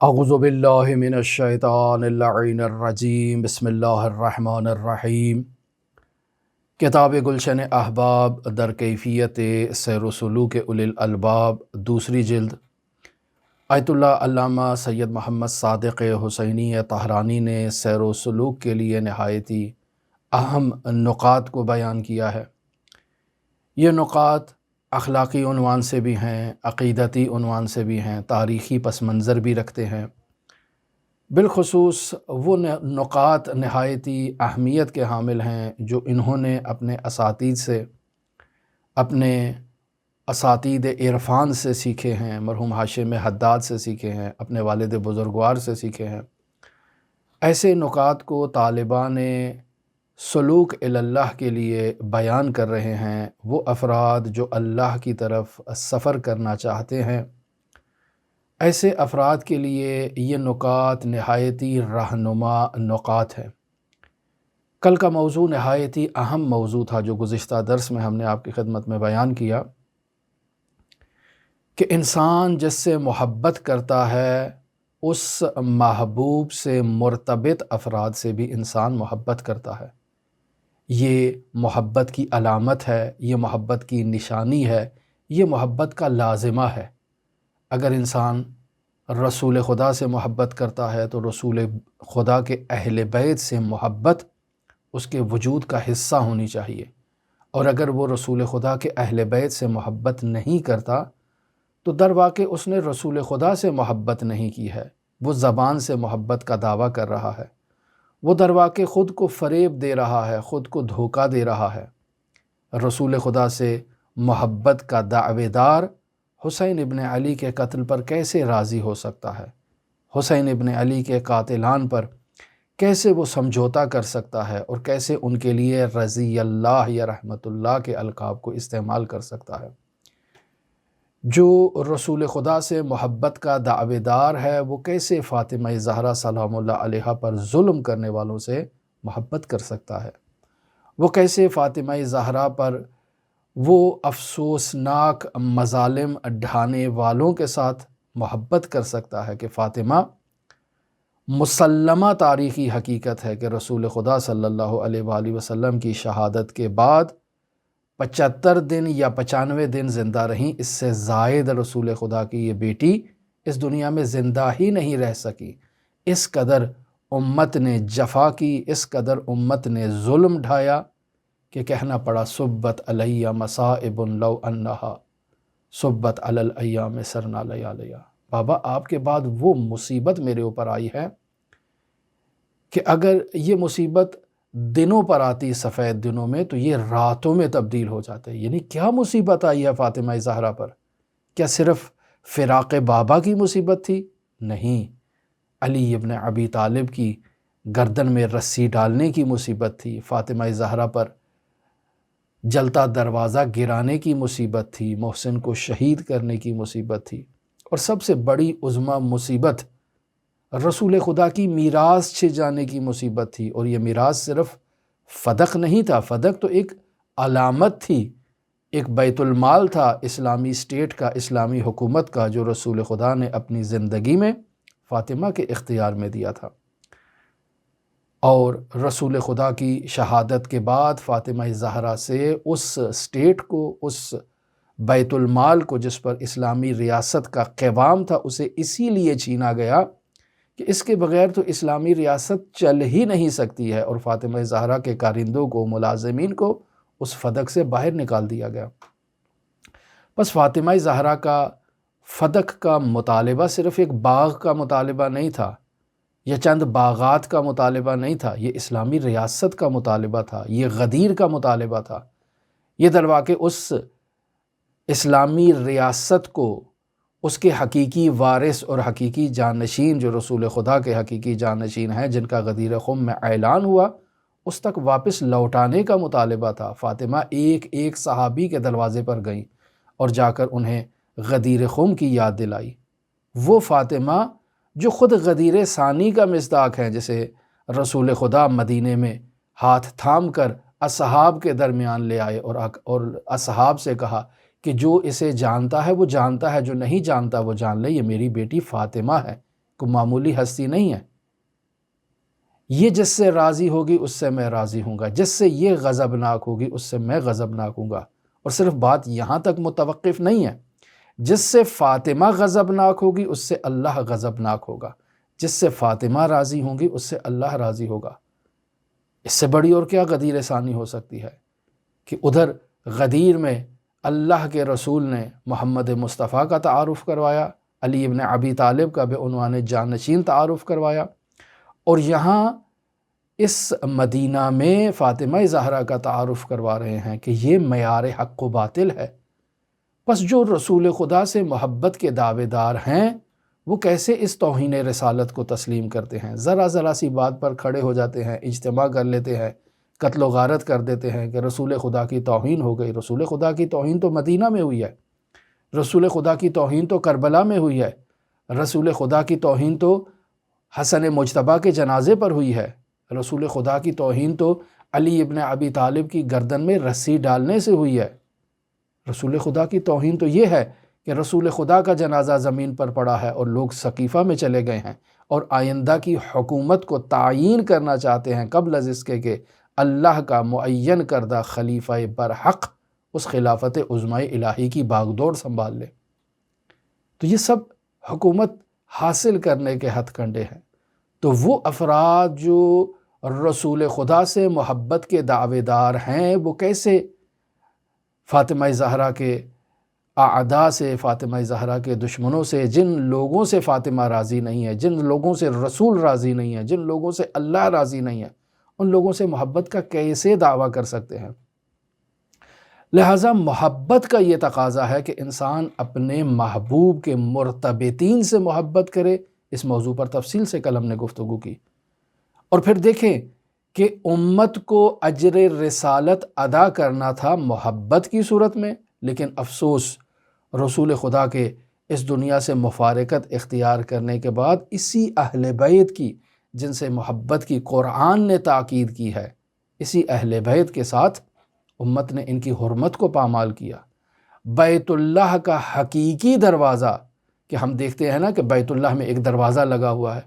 اعوذ باللہ من الشیطان اللعین الرجیم، بسم اللہ الرحمن الرحیم۔ کتاب گلشن احباب در کیفیت سیر و سلوک اولی الالباب، دوسری جلد۔ آیت اللہ علامہ سید محمد صادق حسینی طہرانی نے سیر و سلوک کے لیے نہایتی اہم نکات کو بیان کیا ہے۔ یہ نکات اخلاقی عنوان سے بھی ہیں، عقیدتی عنوان سے بھی ہیں، تاریخی پس منظر بھی رکھتے ہیں۔ بالخصوص وہ نکات نہایتی اہمیت کے حامل ہیں جو انہوں نے اپنے اساتید سے، اپنے اساتید عرفان سے سیکھے ہیں، مرحوم ہاشم حداد سے سیکھے ہیں، اپنے والد بزرگوار سے سیکھے ہیں۔ ایسے نکات کو طالبان سلوک اللہ کے لیے بیان کر رہے ہیں وہ افراد جو اللہ کی طرف سفر کرنا چاہتے ہیں۔ ایسے افراد کے لیے یہ نکات نہایتی رہنما نکات ہیں۔ کل کا موضوع نہایتی اہم موضوع تھا جو گزشتہ درس میں ہم نے آپ کی خدمت میں بیان کیا کہ انسان جس سے محبت کرتا ہے اس محبوب سے مرتبط افراد سے بھی انسان محبت کرتا ہے۔ یہ محبت کی علامت ہے، یہ محبت کی نشانی ہے، یہ محبت کا لازمہ ہے۔ اگر انسان رسول خدا سے محبت کرتا ہے تو رسول خدا کے اہل بیت سے محبت اس کے وجود کا حصہ ہونی چاہیے، اور اگر وہ رسول خدا کے اہل بیت سے محبت نہیں کرتا تو در واقع اس نے رسول خدا سے محبت نہیں کی ہے، وہ زبان سے محبت کا دعویٰ کر رہا ہے، وہ در واقع خود کو فریب دے رہا ہے، خود کو دھوکہ دے رہا ہے۔ رسول خدا سے محبت کا دعوے دار حسین ابن علی کے قتل پر کیسے راضی ہو سکتا ہے؟ حسین ابن علی کے قاتلان پر کیسے وہ سمجھوتا کر سکتا ہے اور کیسے ان کے لیے رضی اللہ یا رحمت اللہ کے القاب کو استعمال کر سکتا ہے؟ جو رسول خدا سے محبت کا دعوے دار ہے وہ کیسے فاطمہ زہرا سلام اللہ علیہا پر ظلم کرنے والوں سے محبت کر سکتا ہے؟ وہ کیسے فاطمہ زہرا پر وہ افسوسناک مظالم ڈھانے والوں کے ساتھ محبت کر سکتا ہے کہ فاطمہ مسلمہ تاریخی حقیقت ہے کہ رسول خدا صلی اللہ علیہ وآلہ وسلم کی شہادت کے بعد 75 دن یا 95 دن زندہ رہیں، اس سے زائد رسول خدا کی یہ بیٹی اس دنیا میں زندہ ہی نہیں رہ سکی۔ اس قدر امت نے جفا کی، اس قدر امت نے ظلم ڈھایا کہ کہنا پڑا صبت علیہ مصائب لو انہا صبت علی الایام سرنا لیالیا۔ بابا آپ کے بعد وہ مصیبت میرے اوپر آئی ہے کہ اگر یہ مصیبت دنوں پر آتی سفید دنوں میں تو یہ راتوں میں تبدیل ہو جاتے۔ یعنی کیا مصیبت آئی ہے فاطمہ زہرا پر؟ کیا صرف فراق بابا کی مصیبت تھی؟ نہیں، علی ابن ابی طالب کی گردن میں رسی ڈالنے کی مصیبت تھی، فاطمہ زہرا پر جلتا دروازہ گرانے کی مصیبت تھی، محسن کو شہید کرنے کی مصیبت تھی، اور سب سے بڑی عظمی مصیبت رسول خدا کی میراث چھن جانے کی مصیبت تھی۔ اور یہ میراث صرف فدق نہیں تھا، فدق تو ایک علامت تھی، ایک بیت المال تھا اسلامی اسٹیٹ کا، اسلامی حکومت کا، جو رسول خدا نے اپنی زندگی میں فاطمہ کے اختیار میں دیا تھا۔ اور رسول خدا کی شہادت کے بعد فاطمہ زہرا سے اس اسٹیٹ کو، اس بیت المال کو جس پر اسلامی ریاست کا قیام تھا، اسے اسی لیے چھینا گیا کہ اس کے بغیر تو اسلامی ریاست چل ہی نہیں سکتی ہے، اور فاطمہ زہرا کے کارندوں کو، ملازمین کو اس فدق سے باہر نکال دیا گیا۔ بس فاطمہ زہرا کا فدق کا مطالبہ صرف ایک باغ کا مطالبہ نہیں تھا، یہ چند باغات کا مطالبہ نہیں تھا، یہ اسلامی ریاست کا مطالبہ تھا، یہ غدیر کا مطالبہ تھا۔ یہ در واقع اس اسلامی ریاست کو اس کے حقیقی وارث اور حقیقی جانشین جو رسول خدا کے حقیقی جانشین ہیں، جن کا غدیر خم میں اعلان ہوا، اس تک واپس لوٹانے کا مطالبہ تھا۔ فاطمہ ایک ایک صحابی کے دروازے پر گئیں اور جا کر انہیں غدیر خم کی یاد دلائی۔ وہ فاطمہ جو خود غدیر ثانی کا مصداق ہے، جسے رسول خدا مدینے میں ہاتھ تھام کر اصحاب کے درمیان لے آئے اور اصحاب سے کہا کہ جو اسے جانتا ہے وہ جانتا ہے، جو نہیں جانتا وہ جان لے، یہ میری بیٹی فاطمہ ہے۔ کوئی معمولی ہستی نہیں ہے۔ یہ جس سے راضی ہوگی اس سے میں راضی ہوں گا، جس سے یہ غضبناک ہوگی اس سے میں غضبناک ہوں گا۔ اور صرف بات یہاں تک متوقف نہیں ہے، جس سے فاطمہ غضبناک ہوگی اس سے اللہ غضبناک ہوگا، جس سے فاطمہ راضی ہوں گی اس سے اللہ راضی ہوگا۔ اس سے بڑی اور کیا غدیر ثانی ہو سکتی ہے کہ ادھر غدیر میں اللہ کے رسول نے محمد مصطفیٰ کا تعارف کروایا، علی ابن ابی طالب کا بعنوان جانشین تعارف کروایا، اور یہاں اس مدینہ میں فاطمہ زہرا کا تعارف کروا رہے ہیں کہ یہ معیار حق و باطل ہے۔ پس جو رسول خدا سے محبت کے دعوے دار ہیں وہ کیسے اس توہین رسالت کو تسلیم کرتے ہیں؟ ذرا سی بات پر کھڑے ہو جاتے ہیں، اجتماع کر لیتے ہیں، قتل و غارت کر دیتے ہیں کہ رسول خدا کی توہین ہو گئی۔ رسول خدا کی توہین تو مدینہ میں ہوئی ہے، رسول خدا کی توہین تو کربلا میں ہوئی ہے، رسول خدا کی توہین تو حسن مجتبیٰ کے جنازے پر ہوئی ہے، رسول خدا کی توہین تو علی ابن ابی طالب کی گردن میں رسی ڈالنے سے ہوئی ہے۔ رسول خدا کی توہین تو یہ ہے کہ رسول خدا کا جنازہ زمین پر پڑا ہے اور لوگ سقیفہ میں چلے گئے ہیں اور آئندہ کی حکومت کو تعیین کرنا چاہتے ہیں قبل از اس کے کہ اللہ کا معین کردہ خلیفہ برحق اس خلافت عظمائے الہی کی باغ دوڑ سنبھال لے۔ تو یہ سب حکومت حاصل کرنے کے ہتھ کنڈے ہیں۔ تو وہ افراد جو رسول خدا سے محبت کے دعوے دار ہیں وہ کیسے فاطمہ زہرا کے اعداء سے، فاطمہ زہرا کے دشمنوں سے، جن لوگوں سے فاطمہ راضی نہیں ہے، جن لوگوں سے رسول راضی نہیں ہے، جن لوگوں سے اللہ راضی نہیں ہے، ان لوگوں سے محبت کا کیسے دعویٰ کر سکتے ہیں؟ لہٰذا محبت کا یہ تقاضا ہے کہ انسان اپنے محبوب کے مرتبطین سے محبت کرے۔ اس موضوع پر تفصیل سے کل ہم نے گفتگو کی، اور پھر دیکھیں کہ امت کو اجر رسالت ادا کرنا تھا محبت کی صورت میں، لیکن افسوس رسول خدا کے اس دنیا سے مفارقت اختیار کرنے کے بعد اسی اہل بیت کی جن سے محبت کی قرآن نے تاکید کی ہے، اسی اہل بیت کے ساتھ امت نے ان کی حرمت کو پامال کیا۔ بیت اللہ کا حقیقی دروازہ، کہ ہم دیکھتے ہیں نا کہ بیت اللہ میں ایک دروازہ لگا ہوا ہے،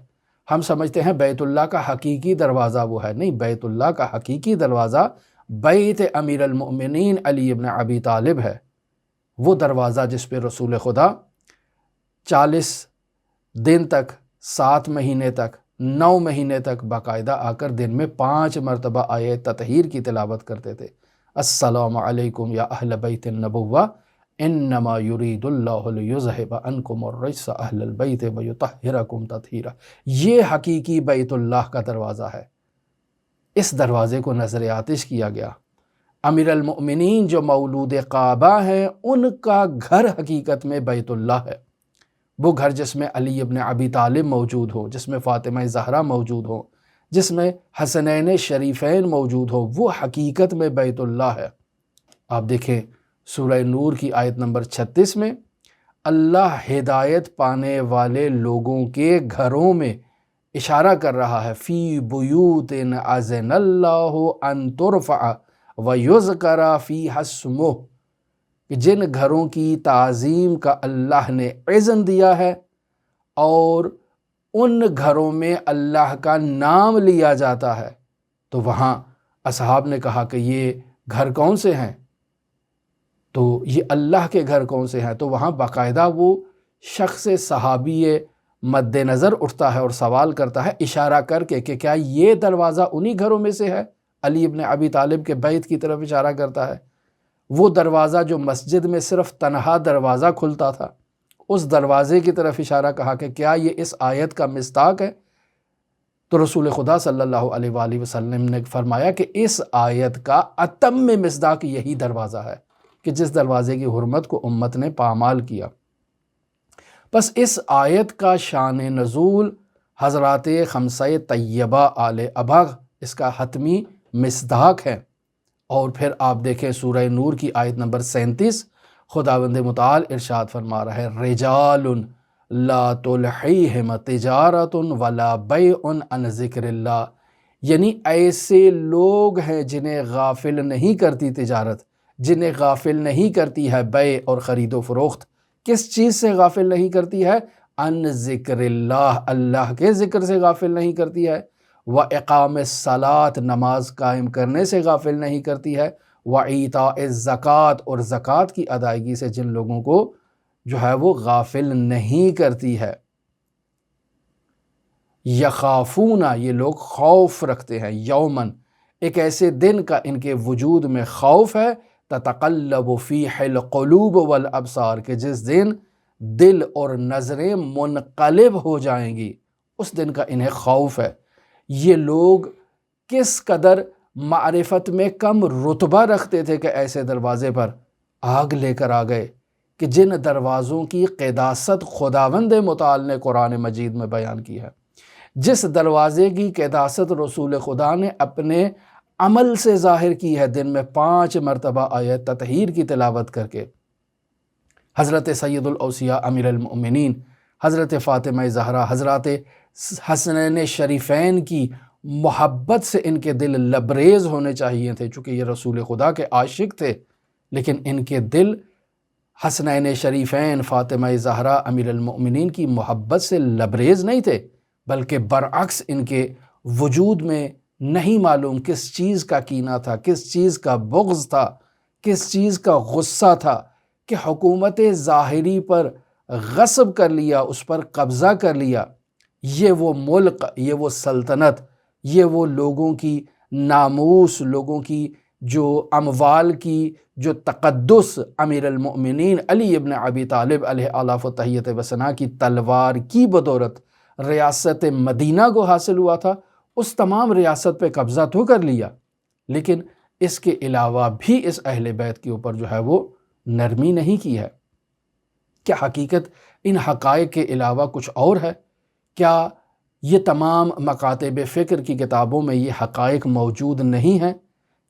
ہم سمجھتے ہیں بیت اللہ کا حقیقی دروازہ وہ ہے، نہیں، بیت اللہ کا حقیقی دروازہ بیت امیر المؤمنین علی ابن ابی طالب ہے، وہ دروازہ جس پہ رسول خدا 40 دن تک، 7 مہینے تک، 9 مہینے تک باقاعدہ آ کر دن میں 5 مرتبہ آیت تطہیر کی تلاوت کرتے تھے۔ السلام علیکم یا اہل بیت النبوہ انما یرید اللہ لیذہب عنکم الرجس اہل البیت ویطہرکم تطہیرا۔ یہ حقیقی بیت اللہ کا دروازہ ہے، اس دروازے کو نظر آتش کیا گیا۔ امیر المؤمنین جو مولود کعبہ ہیں ان کا گھر حقیقت میں بیت اللہ ہے، وہ گھر جس میں علی ابن ابی طالب موجود ہو، جس میں فاطمہ زہرا موجود ہو، جس میں حسنین شریفین موجود ہو، وہ حقیقت میں بیت اللہ ہے۔ آپ دیکھیں سورہ نور کی آیت نمبر 36 میں اللہ ہدایت پانے والے لوگوں کے گھروں میں اشارہ کر رہا ہے، فی بیوت اذن اللہ ان ترفع ویذکر فیہا اسمہ، کہ جن گھروں کی تعظیم کا اللہ نے اذن دیا ہے اور ان گھروں میں اللہ کا نام لیا جاتا ہے۔ تو وہاں اصحاب نے کہا کہ یہ گھر کون سے ہیں؟ تو یہ اللہ کے گھر کون سے ہیں؟ تو وہاں باقاعدہ وہ شخص صحابی مد نظر اٹھتا ہے اور سوال کرتا ہے اشارہ کر کے کہ کیا یہ دروازہ انہی گھروں میں سے ہے؟ علی ابن ابی طالب کے بیت کی طرف اشارہ کرتا ہے، وہ دروازہ جو مسجد میں صرف تنہا دروازہ کھلتا تھا، اس دروازے کی طرف اشارہ کہا کہ کیا یہ اس آیت کا مصداق ہے؟ تو رسول خدا صلی اللہ علیہ وآلہ وسلم نے فرمایا کہ اس آیت کا اتم مصداق یہی دروازہ ہے کہ جس دروازے کی حرمت کو امت نے پامال کیا۔ بس اس آیت کا شان نزول حضرات خمسہ طیبہ آل ابا اس کا حتمی مصداق ہے۔ اور پھر آپ دیکھیں سورہ نور کی آیت نمبر 37، خداوند متعال ارشاد فرما رہا ہے، رجال لا تلہیہم تجارت ولا بیع عن ذکر اللہ، یعنی ایسے لوگ ہیں جنہیں غافل نہیں کرتی تجارت، جنہیں غافل نہیں کرتی ہے بیع اور خرید و فروخت۔ کس چیز سے غافل نہیں کرتی ہے؟ ان ذکر اللہ، اللہ کے ذکر سے غافل نہیں کرتی ہے، وَإِقَامِ الصَّلَاۃ، نماز قائم کرنے سے غافل نہیں کرتی ہے، وَإِيتَاءِ الزَّکَاۃ، اور زکوٰۃ کی ادائیگی سے جن لوگوں کو جو ہے وہ غافل نہیں کرتی ہے۔ یخافون، یہ لوگ خوف رکھتے ہیں، یومن، ایک ایسے دن کا ان کے وجود میں خوف ہے، تتقلب فیہ القلوب والابصار، کہ جس دن دل اور نظریں منقلب ہو جائیں گی، اس دن کا انہیں خوف ہے۔ یہ لوگ کس قدر معرفت میں کم رتبہ رکھتے تھے کہ ایسے دروازے پر آگ لے کر آ گئے، کہ جن دروازوں کی قداست خداوند متعال نے قرآن مجید میں بیان کی ہے، جس دروازے کی قداست رسول خدا نے اپنے عمل سے ظاہر کی ہے، دن میں 5 مرتبہ آیت تطہیر کی تلاوت کر کے، حضرت سید الاوصیاء امیر المؤمنین حضرت فاطمہ زہرا، حضرات حسنین شریفین کی محبت سے ان کے دل لبریز ہونے چاہیے تھے، چونکہ یہ رسول خدا کے عاشق تھے، لیکن ان کے دل حسنین شریفین فاطمہ زہرا امیر المؤمنین کی محبت سے لبریز نہیں تھے، بلکہ برعکس ان کے وجود میں نہیں معلوم کس چیز کا کینہ تھا، کس چیز کا بغض تھا، کس چیز کا غصہ تھا، کہ حکومت ظاہری پر غصب کر لیا، اس پر قبضہ کر لیا۔ یہ وہ ملک، یہ وہ سلطنت، یہ وہ لوگوں کی ناموس، لوگوں کی جو اموال کی جو تقدس امیر المؤمنین علی ابن ابی طالب علیہ آلاف و تحیت و ثنا کی تلوار کی بدولت ریاست مدینہ کو حاصل ہوا تھا، اس تمام ریاست پہ قبضہ تو کر لیا، لیکن اس کے علاوہ بھی اس اہل بیت کے اوپر جو ہے وہ نرمی نہیں کی ہے۔ کیا حقیقت ان حقائق کے علاوہ کچھ اور ہے؟ کیا یہ تمام مکاتب فکر کی کتابوں میں یہ حقائق موجود نہیں ہیں؟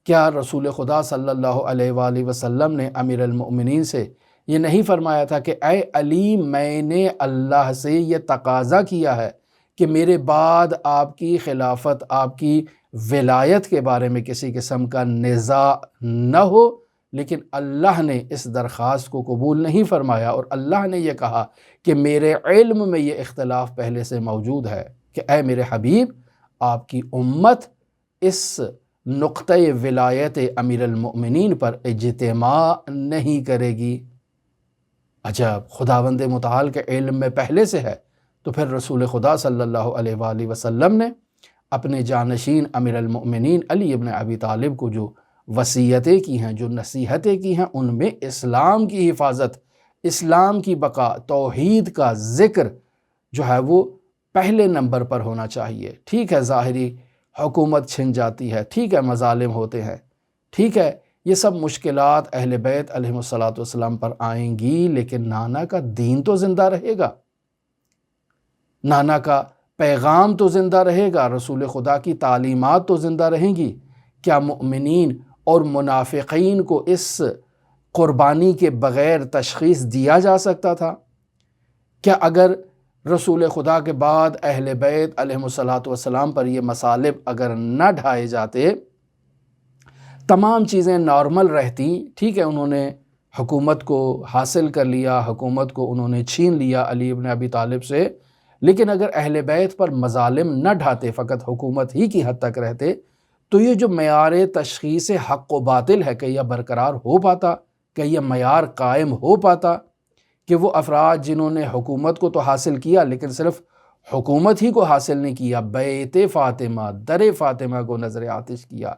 کیا رسول خدا صلی اللہ علیہ وآلہ وسلم نے امیر المؤمنین سے یہ نہیں فرمایا تھا کہ اے علی، میں نے اللہ سے یہ تقاضا کیا ہے کہ میرے بعد آپ کی خلافت، آپ کی ولایت کے بارے میں کسی قسم کا نزاع نہ ہو، لیکن اللہ نے اس درخواست کو قبول نہیں فرمایا، اور اللہ نے یہ کہا کہ میرے علم میں یہ اختلاف پہلے سے موجود ہے کہ اے میرے حبیب، آپ کی امت اس نقطۂ ولایت امیر المؤمنین پر اجتماع نہیں کرے گی۔ عجب، خداوند متعال کے علم میں پہلے سے ہے، تو پھر رسول خدا صلی اللہ علیہ وآلہ وسلم نے اپنے جانشین امیر المؤمنین علی ابن ابی طالب کو جو وصیتیں کی ہیں، جو نصیحتیں کی ہیں، ان میں اسلام کی حفاظت، اسلام کی بقا، توحید کا ذکر جو ہے وہ پہلے نمبر پر ہونا چاہیے۔ ٹھیک ہے ظاہری حکومت چھن جاتی ہے، ٹھیک ہے مظالم ہوتے ہیں، ٹھیک ہے یہ سب مشکلات اہل بیت علیہ الصلاۃ والسلام پر آئیں گی، لیکن نانا کا دین تو زندہ رہے گا، نانا کا پیغام تو زندہ رہے گا، رسول خدا کی تعلیمات تو زندہ رہیں گی۔ کیا مؤمنین اور منافقین کو اس قربانی کے بغیر تشخیص دیا جا سکتا تھا؟ کیا اگر رسول خدا کے بعد اہل بیت علیہ الصلاۃ والسلام پر یہ مصالب اگر نہ ڈھائے جاتے، تمام چیزیں نارمل رہتی، ٹھیک ہے انہوں نے حکومت کو حاصل کر لیا، حکومت کو انہوں نے چھین لیا علی ابن ابی طالب سے، لیکن اگر اہل بیت پر مظالم نہ ڈھاتے، فقط حکومت ہی کی حد تک رہتے، تو یہ جو معیار تشخیص حق و باطل ہے کہ یہ برقرار ہو پاتا، کہ یہ معیار قائم ہو پاتا، کہ وہ افراد جنہوں نے حکومت کو تو حاصل کیا لیکن صرف حکومت ہی کو حاصل نہیں کیا، بیت فاطمہ، در فاطمہ کو نظر آتش کیا،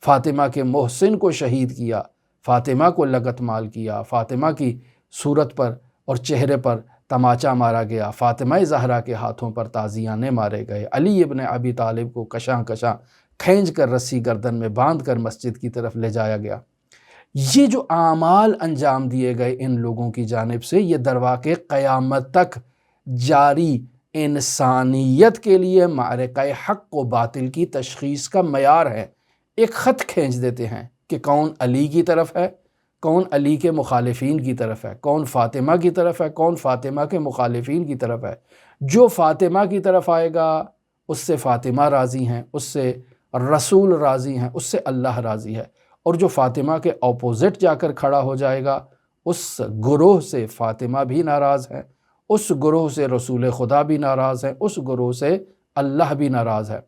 فاطمہ کے محسن کو شہید کیا، فاطمہ کو لگت مال کیا، فاطمہ کی صورت پر اور چہرے پر تماچا مارا گیا، فاطمہ زہرا کے ہاتھوں پر تازیانے مارے گئے، علی ابن ابی طالب کو کشاں کشاں کھینچ کر رسی گردن میں باندھ کر مسجد کی طرف لے جایا گیا۔ یہ جو اعمال انجام دیے گئے ان لوگوں کی جانب سے، یہ درواقع قیامت تک جاری انسانیت کے لیے معرکہ حق و باطل کی تشخیص کا معیار ہے۔ ایک خط کھینچ دیتے ہیں کہ کون علی کی طرف ہے، کون علی کے مخالفین کی طرف ہے، کون فاطمہ کی طرف ہے، کون فاطمہ کے مخالفین کی طرف ہے۔ جو فاطمہ کی طرف آئے گا اس سے فاطمہ راضی ہیں، اس سے رسول راضی ہیں، اس سے اللہ راضی ہے، اور جو فاطمہ کے اپوزٹ جا کر کھڑا ہو جائے گا اس گروہ سے فاطمہ بھی ناراض ہے، اس گروہ سے رسول خدا بھی ناراض ہیں، اس گروہ سے اللہ بھی ناراض ہے۔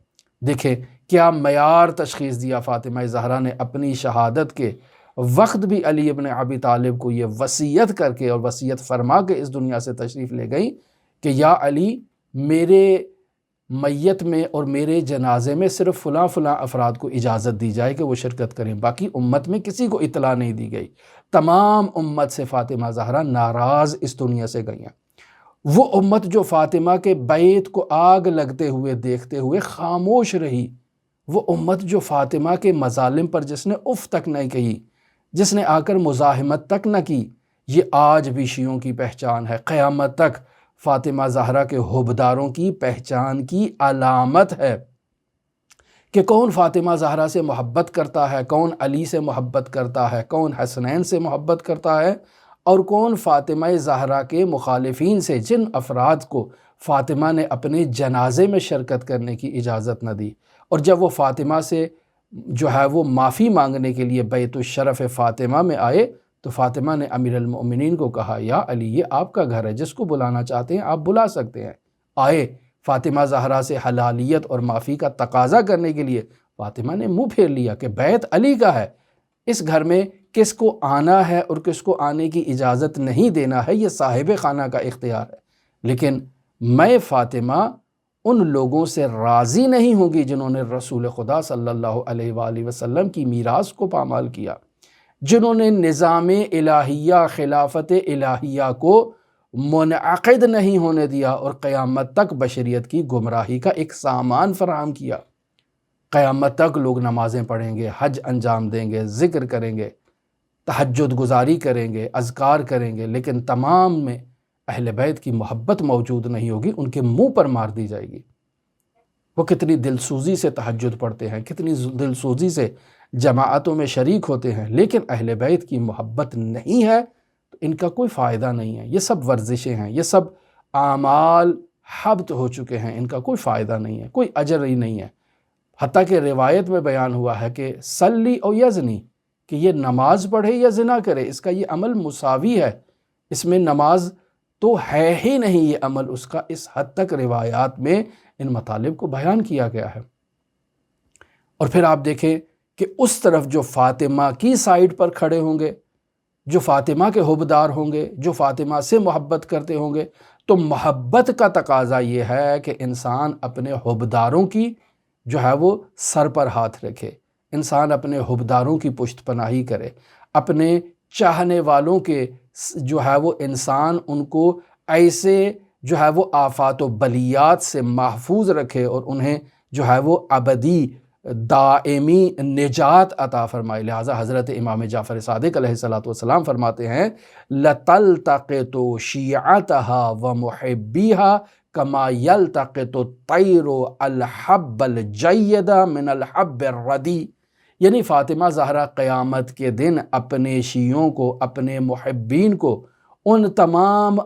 دیکھیں کیا معیار تشخیص دیا فاطمہ زہرا نے اپنی شہادت کے وقت بھی علی ابن ابی طالب کو یہ وصیت کر کے اور وصیت فرما کے اس دنیا سے تشریف لے گئی کہ یا علی، میرے میت میں اور میرے جنازے میں صرف فلاں فلاں افراد کو اجازت دی جائے کہ وہ شرکت کریں، باقی امت میں کسی کو اطلاع نہیں دی گئی۔ تمام امت سے فاطمہ زہرا ناراض اس دنیا سے گئیں۔ وہ امت جو فاطمہ کے بیت کو آگ لگتے ہوئے دیکھتے ہوئے خاموش رہی، وہ امت جو فاطمہ کے مظالم پر جس نے اف تک نہیں کہی، جس نے آ کر مزاحمت تک نہ کی، یہ آج بھی شیعوں کی پہچان ہے، قیامت تک فاطمہ زہرا کے حبداروں کی پہچان کی علامت ہے کہ کون فاطمہ زہرا سے محبت کرتا ہے، کون علی سے محبت کرتا ہے، کون حسنین سے محبت کرتا ہے، اور کون فاطمہ زہرا کے مخالفین سے، جن افراد کو فاطمہ نے اپنے جنازے میں شرکت کرنے کی اجازت نہ دی۔ اور جب وہ فاطمہ سے جو ہے وہ معافی مانگنے کے لیے بیت الشرف فاطمہ میں آئے تو فاطمہ نے امیر المؤمنین کو کہا یا علی، یہ آپ کا گھر ہے، جس کو بلانا چاہتے ہیں آپ بلا سکتے ہیں۔ آئے فاطمہ زہرا سے حلالیت اور معافی کا تقاضا کرنے کے لیے، فاطمہ نے منہ پھیر لیا کہ بیت علی کا ہے، اس گھر میں کس کو آنا ہے اور کس کو آنے کی اجازت نہیں دینا ہے یہ صاحب خانہ کا اختیار ہے، لیکن میں فاطمہ ان لوگوں سے راضی نہیں ہوگی جنہوں نے رسول خدا صلی اللہ علیہ وآلہ وسلم کی میراث کو پامال کیا، جنہوں نے نظام الہیہ، خلافت الہیہ کو منعقد نہیں ہونے دیا اور قیامت تک بشریت کی گمراہی کا ایک سامان فراہم کیا۔ قیامت تک لوگ نمازیں پڑھیں گے، حج انجام دیں گے، ذکر کریں گے، تہجد گزاری کریں گے، اذکار کریں گے، لیکن تمام میں اہل بیت کی محبت موجود نہیں ہوگی، ان کے منہ پر مار دی جائے گی۔ وہ کتنی دلسوزی سے تہجد پڑھتے ہیں، کتنی دلسوزی سے جماعتوں میں شریک ہوتے ہیں، لیکن اہل بیت کی محبت نہیں ہے تو ان کا کوئی فائدہ نہیں ہے۔ یہ سب ورزشیں ہیں، یہ سب اعمال حبط ہو چکے ہیں، ان کا کوئی فائدہ نہیں ہے، کوئی اجر ہی نہیں ہے۔ حتیٰ کہ روایت میں بیان ہوا ہے کہ صلی او یزنی، کہ یہ نماز پڑھے یا زنا کرے، اس کا یہ عمل مساوی ہے، اس میں نماز تو ہے ہی نہیں یہ عمل اس کا، اس حد تک روایات میں ان مطالب کو بیان کیا گیا ہے۔ اور پھر آپ دیکھیں کہ اس طرف جو فاطمہ کی سائیڈ پر کھڑے ہوں گے، جو فاطمہ کے حبدار ہوں گے، جو فاطمہ سے محبت کرتے ہوں گے، تو محبت کا تقاضا یہ ہے کہ انسان اپنے حبداروں کی جو ہے وہ سر پر ہاتھ رکھے، انسان اپنے حبداروں کی پشت پناہی کرے، اپنے چاہنے والوں کے جو ہے وہ انسان ان کو ایسے جو ہے وہ آفات و بلیات سے محفوظ رکھے اور انہیں جو ہے وہ ابدی دائمی نجات عطا فرمائے۔ لہٰذا حضرت امام جعفر صادق علیہ السلام فرماتے ہیں لَتَلْتَقِطُ شِيعَتَهَا وَمُحِبِّيهَا كَمَا يَلْتَقِطُ الطَّيْرُ الْحَبَّ الْجَيِّدَ مِنَ الْحَبِّ الرَّدِيِّ، یعنی فاطمہ زہرا قیامت کے دن اپنے شیعوں کو، اپنے محبین کو ان تمام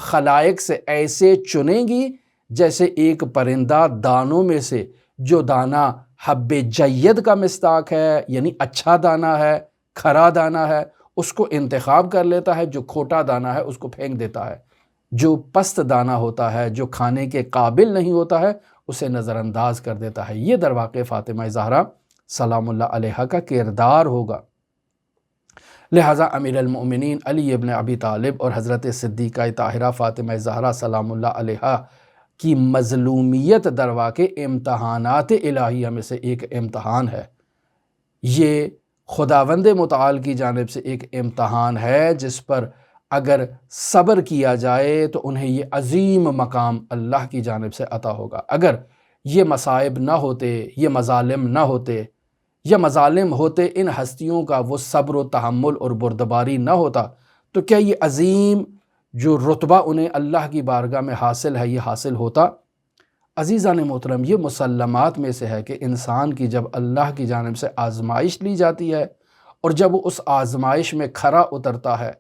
خلائق سے ایسے چنیں گی جیسے ایک پرندہ دانوں میں سے جو دانہ حب جید کا مصداق ہے، یعنی اچھا دانہ ہے، کھرا دانہ ہے، اس کو انتخاب کر لیتا ہے، جو کھوٹا دانہ ہے اس کو پھینک دیتا ہے، جو پست دانہ ہوتا ہے، جو کھانے کے قابل نہیں ہوتا ہے اسے نظر انداز کر دیتا ہے۔ یہ در واقع فاطمہ زہرا سلام اللہ علیہا کا کردار ہوگا۔ لہٰذا امیر المؤمنین علی ابن ابی طالب اور حضرت صدیقہ طاہرہ فاطمہ زہرا سلام اللہ علیہا کی مظلومیت در واقع امتحانات الہیہ میں سے ایک امتحان ہے۔ یہ خداوند متعال کی جانب سے ایک امتحان ہے جس پر اگر صبر کیا جائے تو انہیں یہ عظیم مقام اللہ کی جانب سے عطا ہوگا۔ اگر یہ مصائب نہ ہوتے، یہ مظالم نہ ہوتے، یا مظالم ہوتے ان ہستیوں کا وہ صبر و تحمل اور بردباری نہ ہوتا تو کیا یہ عظیم جو رتبہ انہیں اللہ کی بارگاہ میں حاصل ہے یہ حاصل ہوتا؟ عزیزان محترم، یہ مسلمات میں سے ہے کہ انسان کی جب اللہ کی جانب سے آزمائش لی جاتی ہے اور جب وہ اس آزمائش میں کھرا اترتا ہے،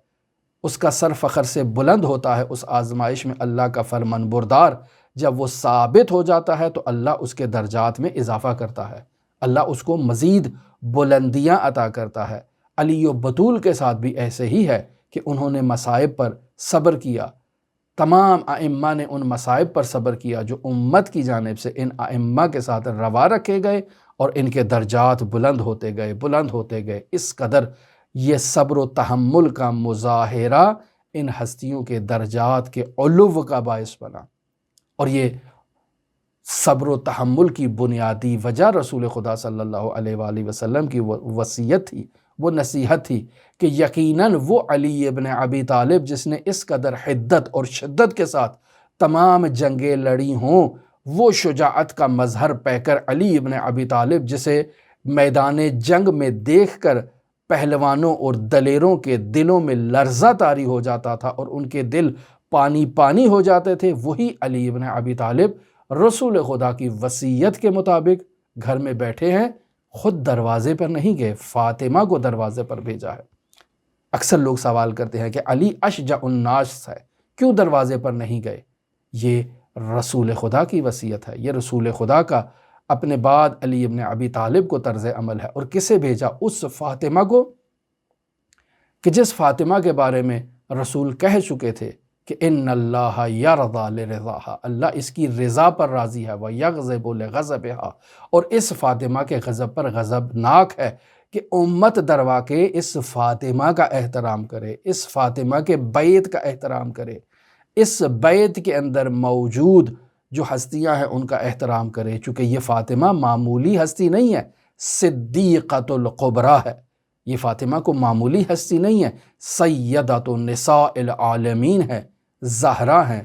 اس کا سر فخر سے بلند ہوتا ہے، اس آزمائش میں اللہ کا فرمان بردار جب وہ ثابت ہو جاتا ہے تو اللہ اس کے درجات میں اضافہ کرتا ہے، اللہ اس کو مزید بلندیاں عطا کرتا ہے۔ علی و بطول کے ساتھ بھی ایسے ہی ہے کہ انہوں نے مصائب پر صبر کیا، تمام ائمہ نے ان مصائب پر صبر کیا جو امت کی جانب سے ان ائمہ کے ساتھ روا رکھے گئے، اور ان کے درجات بلند ہوتے گئے۔ اس قدر یہ صبر و تحمل کا مظاہرہ ان ہستیوں کے درجات کے علو کا باعث بنا، اور یہ صبر و تحمل کی بنیادی وجہ رسول خدا صلی اللہ علیہ وآلہ وسلم کی وصیت تھی، وہ نصیحت تھی کہ یقیناً وہ علی ابن ابی طالب جس نے اس قدر حدت اور شدت کے ساتھ تمام جنگیں لڑی ہوں، وہ شجاعت کا مظہر پیکر علی ابن ابی طالب جسے میدان جنگ میں دیکھ کر پہلوانوں اور دلیروں کے دلوں میں لرزہ طاری ہو جاتا تھا اور ان کے دل پانی پانی ہو جاتے تھے، وہی علی ابن ابی طالب رسول خدا کی وصیت کے مطابق گھر میں بیٹھے ہیں، خود دروازے پر نہیں گئے، فاطمہ کو دروازے پر بھیجا ہے۔ اکثر لوگ سوال کرتے ہیں کہ علی اشجع الناس ہے، کیوں دروازے پر نہیں گئے؟ یہ رسول خدا کی وصیت ہے، یہ رسول خدا کا اپنے بعد علی ابن ابی طالب کو طرز عمل ہے۔ اور کسے بھیجا؟ اس فاطمہ کو کہ جس فاطمہ کے بارے میں رسول کہہ چکے تھے کہ ان اللہ یرضی لرضاها، اللہ اس کی رضا پر راضی ہے، ویغضب لغضبها، اور اس فاطمہ کے غضب پر غضبناک ہے کہ امت دروا کے اس فاطمہ کا احترام کرے، اس فاطمہ کے بیت کا احترام کرے، اس بیت کے اندر موجود جو ہستیاں ہیں ان کا احترام کرے، چونکہ یہ فاطمہ معمولی ہستی نہیں ہے، صدیقۃ القبریٰ ہے، یہ فاطمہ کو معمولی ہستی نہیں ہے، سیدۃ النساء العالمین ہے، زہرا ہیں،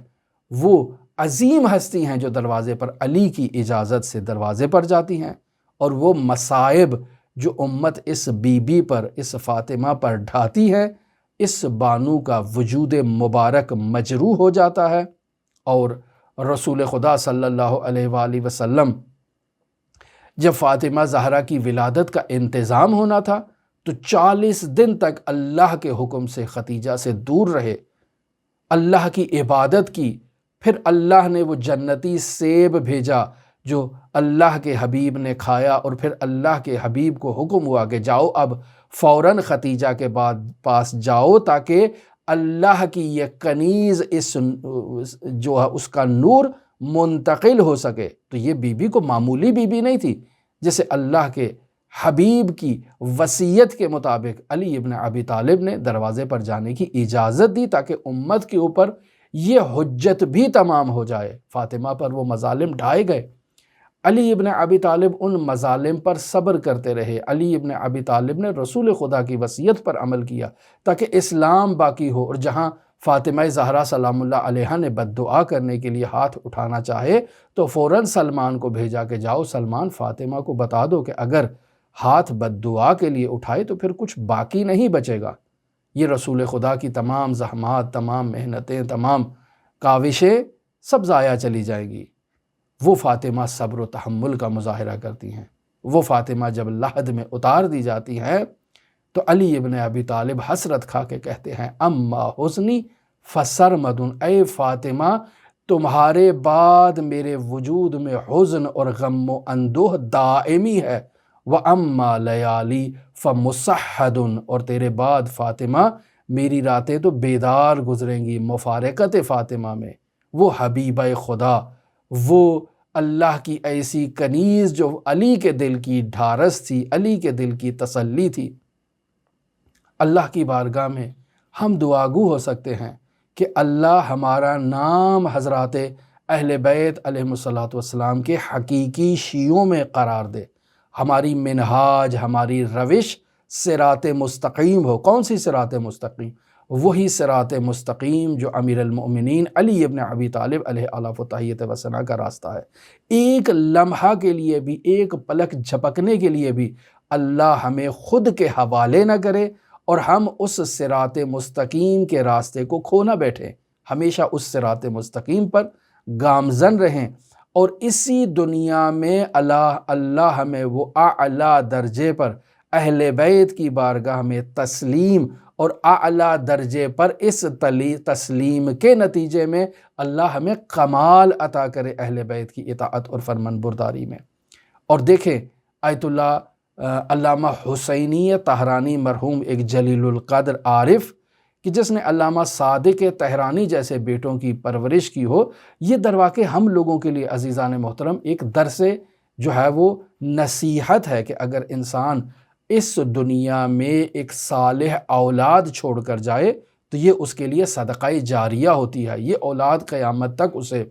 وہ عظیم ہستی ہیں جو دروازے پر علی کی اجازت سے دروازے پر جاتی ہیں، اور وہ مصائب جو امت اس بی بی پر، اس فاطمہ پر ڈھاتی ہے، اس بانو کا وجود مبارک مجروح ہو جاتا ہے۔ اور رسول خدا صلی اللہ علیہ وآلہ وسلم جب فاطمہ زہرا کی ولادت کا انتظام ہونا تھا تو 40 دن تک اللہ کے حکم سے ختیجہ سے دور رہے، اللہ کی عبادت کی، پھر اللہ نے وہ جنتی سیب بھیجا جو اللہ کے حبیب نے کھایا، اور پھر اللہ کے حبیب کو حکم ہوا کہ جاؤ اب فوراً ختیجہ کے پاس جاؤ تاکہ اللہ کی یہ کنیز جو ہے اس کا نور منتقل ہو سکے۔ تو یہ بی بی کو معمولی بی بی نہیں تھی، جسے اللہ کے حبیب کی وصیت کے مطابق علی ابن ابی طالب نے دروازے پر جانے کی اجازت دی تاکہ امت کے اوپر یہ حجت بھی تمام ہو جائے۔ فاطمہ پر وہ مظالم ڈھائے گئے، علی ابن ابی طالب ان مظالم پر صبر کرتے رہے، علی ابن ابی طالب نے رسول خدا کی وصیت پر عمل کیا تاکہ اسلام باقی ہو، اور جہاں فاطمہ زہرا سلام اللہ علیہا نے بد دعا کرنے کے لیے ہاتھ اٹھانا چاہے تو فوراً سلمان کو بھیجا کہ جاؤ سلمان فاطمہ کو بتا دو کہ اگر ہاتھ بد دعا کے لیے اٹھائے تو پھر کچھ باقی نہیں بچے گا، یہ رسول خدا کی تمام زحمات، تمام محنتیں، تمام کاوشیں سب ضائع چلی جائیں گی۔ وہ فاطمہ صبر و تحمل کا مظاہرہ کرتی ہیں، وہ فاطمہ جب لحد میں اتار دی جاتی ہیں تو علی ابن ابی طالب حسرت کھا کے کہتے ہیں اما حسنی فسرمد، اے فاطمہ تمہارے بعد میرے وجود میں حزن اور غم و اندوہ دائمی ہے، وَأَمَّا لَيَالِي فَمُصَحَّدٌ، اور تیرے بعد فاطمہ میری راتیں تو بیدار گزریں گی مفارقت فاطمہ میں۔ وہ حبیبہ خدا، وہ اللہ کی ایسی کنیز جو علی کے دل کی ڈھارس تھی، علی کے دل کی تسلی تھی۔ اللہ کی بارگاہ میں ہم دعاگو ہو سکتے ہیں کہ اللہ ہمارا نام حضرات اہل بیت علیہم الصلوۃ والسلام کے حقیقی شیعوں میں قرار دے، ہماری منہاج، ہماری روش صراط مستقیم ہو۔ کون سی صراط مستقیم؟ وہی صراط مستقیم جو امیر المؤمنین علی ابن ابی طالب علیہ الاف و تحیت و ثنا کا راستہ ہے۔ ایک لمحہ کے لیے بھی، ایک پلک جھپکنے کے لیے بھی اللہ ہمیں خود کے حوالے نہ کرے اور ہم اس صراط مستقیم کے راستے کو کھو نہ بیٹھیں، ہمیشہ اس صراط مستقیم پر گامزن رہیں، اور اسی دنیا میں اللہ ہمیں وہ اعلیٰ درجے پر اہل بیت کی بارگاہ میں تسلیم، اور اعلیٰ درجے پر اس تسلیم کے نتیجے میں اللہ ہمیں کمال عطا کرے اہل بیت کی اطاعت اور فرمان برداری میں۔ اور دیکھیں آیت اللہ علامہ حسینی طہرانی مرحوم ایک جلیل القدر عارف کہ جس نے علامہ صادق طہرانی جیسے بیٹوں کی پرورش کی ہو، یہ درواقع ہم لوگوں کے لیے عزیزان محترم ایک درس جو ہے وہ نصیحت ہے کہ اگر انسان اس دنیا میں ایک صالح اولاد چھوڑ کر جائے تو یہ اس کے لیے صدقہ جاریہ ہوتی ہے۔ یہ اولاد قیامت تک اسے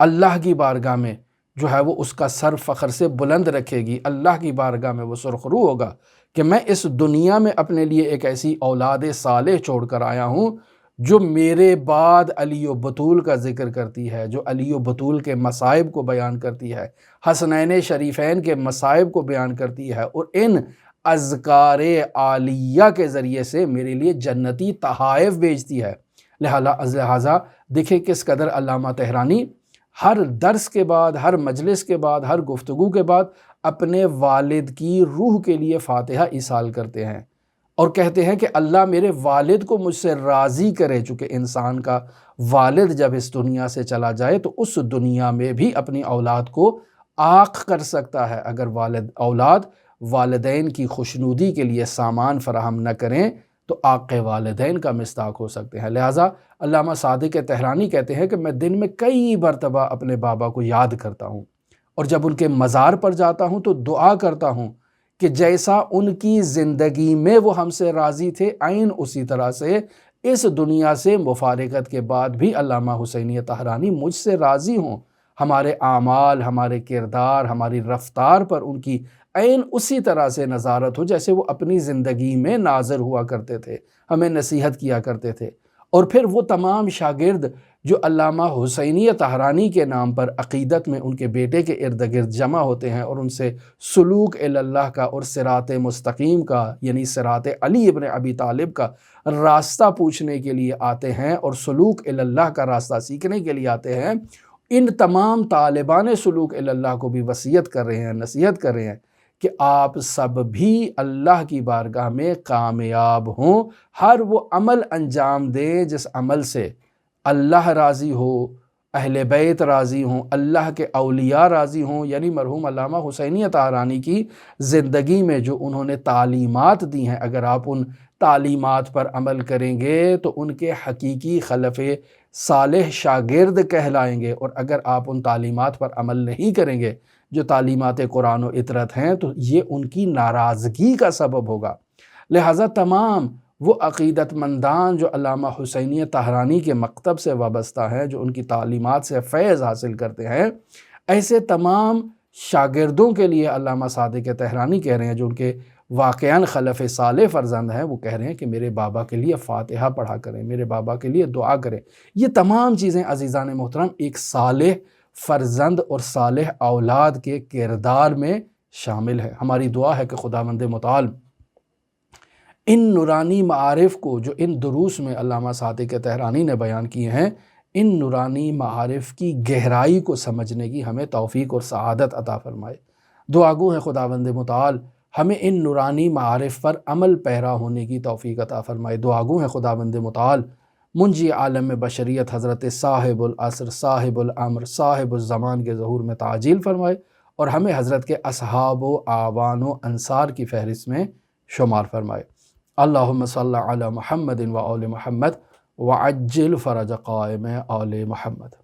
اللہ کی بارگاہ میں جو ہے وہ اس کا سر فخر سے بلند رکھے گی۔ اللہ کی بارگاہ میں وہ سرخرو ہوگا کہ میں اس دنیا میں اپنے لیے ایک ایسی اولاد صالح چھوڑ کر آیا ہوں جو میرے بعد علی و بطول کا ذکر کرتی ہے، جو علی و بطول کے مصائب کو بیان کرتی ہے، حسنین شریفین کے مصائب کو بیان کرتی ہے، اور ان اذکار عالیہ کے ذریعے سے میرے لیے جنتی تحائف بھیجتی ہے۔ لہٰذا دیکھیں کس قدر علامہ طہرانی ہر درس کے بعد، ہر مجلس کے بعد، ہر گفتگو کے بعد اپنے والد کی روح کے لیے فاتحہ ایصال کرتے ہیں اور کہتے ہیں کہ اللہ میرے والد کو مجھ سے راضی کرے، چونکہ انسان کا والد جب اس دنیا سے چلا جائے تو اس دنیا میں بھی اپنی اولاد کو عاق کر سکتا ہے۔ اگر اولاد والدین کی خوشنودی کے لیے سامان فراہم نہ کریں تو عاق والدین کا مصداق ہو سکتے ہیں۔ لہٰذا علامہ صادق طہرانی کہتے ہیں کہ میں دن میں کئی مرتبہ اپنے بابا کو یاد کرتا ہوں، اور جب ان کے مزار پر جاتا ہوں تو دعا کرتا ہوں کہ جیسا ان کی زندگی میں وہ ہم سے راضی تھے، عین اسی طرح سے اس دنیا سے مفارقت کے بعد بھی علامہ حسینی طہرانی مجھ سے راضی ہوں، ہمارے اعمال، ہمارے کردار، ہماری رفتار پر ان کی عین اسی طرح سے نظارت ہو جیسے وہ اپنی زندگی میں ناظر ہوا کرتے تھے، ہمیں نصیحت کیا کرتے تھے۔ اور پھر وہ تمام شاگرد جو علامہ حسینی طہرانی کے نام پر عقیدت میں ان کے بیٹے کے ارد گرد جمع ہوتے ہیں اور ان سے سلوک اللہ کا اور صراط مستقیم کا یعنی صراط علی ابن ابی طالب کا راستہ پوچھنے کے لیے آتے ہیں اور سلوک اللہ کا راستہ سیکھنے کے لیے آتے ہیں، ان تمام طالبان سلوک اللہ کو بھی وصیت کر رہے ہیں، نصیحت کر رہے ہیں کہ آپ سب بھی اللہ کی بارگاہ میں کامیاب ہوں، ہر وہ عمل انجام دیں جس عمل سے اللہ راضی ہو، اہل بیت راضی ہوں، اللہ کے اولیاء راضی ہوں۔ یعنی مرحوم علامہ حسینی طہرانی کی زندگی میں جو انہوں نے تعلیمات دی ہیں، اگر آپ ان تعلیمات پر عمل کریں گے تو ان کے حقیقی خلف صالح شاگرد کہلائیں گے، اور اگر آپ ان تعلیمات پر عمل نہیں کریں گے جو تعلیمات قرآن و اطرت ہیں تو یہ ان کی ناراضگی کا سبب ہوگا۔ لہٰذا تمام وہ عقیدت مندان جو علامہ حسینی طہرانی کے مکتب سے وابستہ ہیں، جو ان کی تعلیمات سے فیض حاصل کرتے ہیں، ایسے تمام شاگردوں کے لیے علامہ صادق طہرانی کہہ رہے ہیں جو ان کے واقعاً خلف صالح فرزند ہیں، وہ کہہ رہے ہیں کہ میرے بابا کے لیے فاتحہ پڑھا کریں، میرے بابا کے لیے دعا کریں۔ یہ تمام چیزیں عزیزان محترم ایک صالح فرزند اور صالح اولاد کے کردار میں شامل ہے۔ ہماری دعا ہے کہ خداوند متعال ان نورانی معارف کو جو ان دروس میں علامہ صادق طہرانی نے بیان کیے ہیں، ان نورانی معارف کی گہرائی کو سمجھنے کی ہمیں توفیق اور سعادت عطا فرمائے۔ دعا گو ہے خداوند متعال ہمیں ان نورانی معارف پر عمل پیرا ہونے کی توفیق عطا فرمائے۔ دعا گو ہے خداوند متعال منجی عالم بشریت حضرت صاحب العصر، صاحب الامر، صاحب الزمان کے ظہور میں تعجیل فرمائے اور ہمیں حضرت کے اصحاب و اعوان و انصار کی فہرست میں شمار فرمائے۔ اللہم صلی علی محمد و آل محمد وعجل فرج قائم آل محمد۔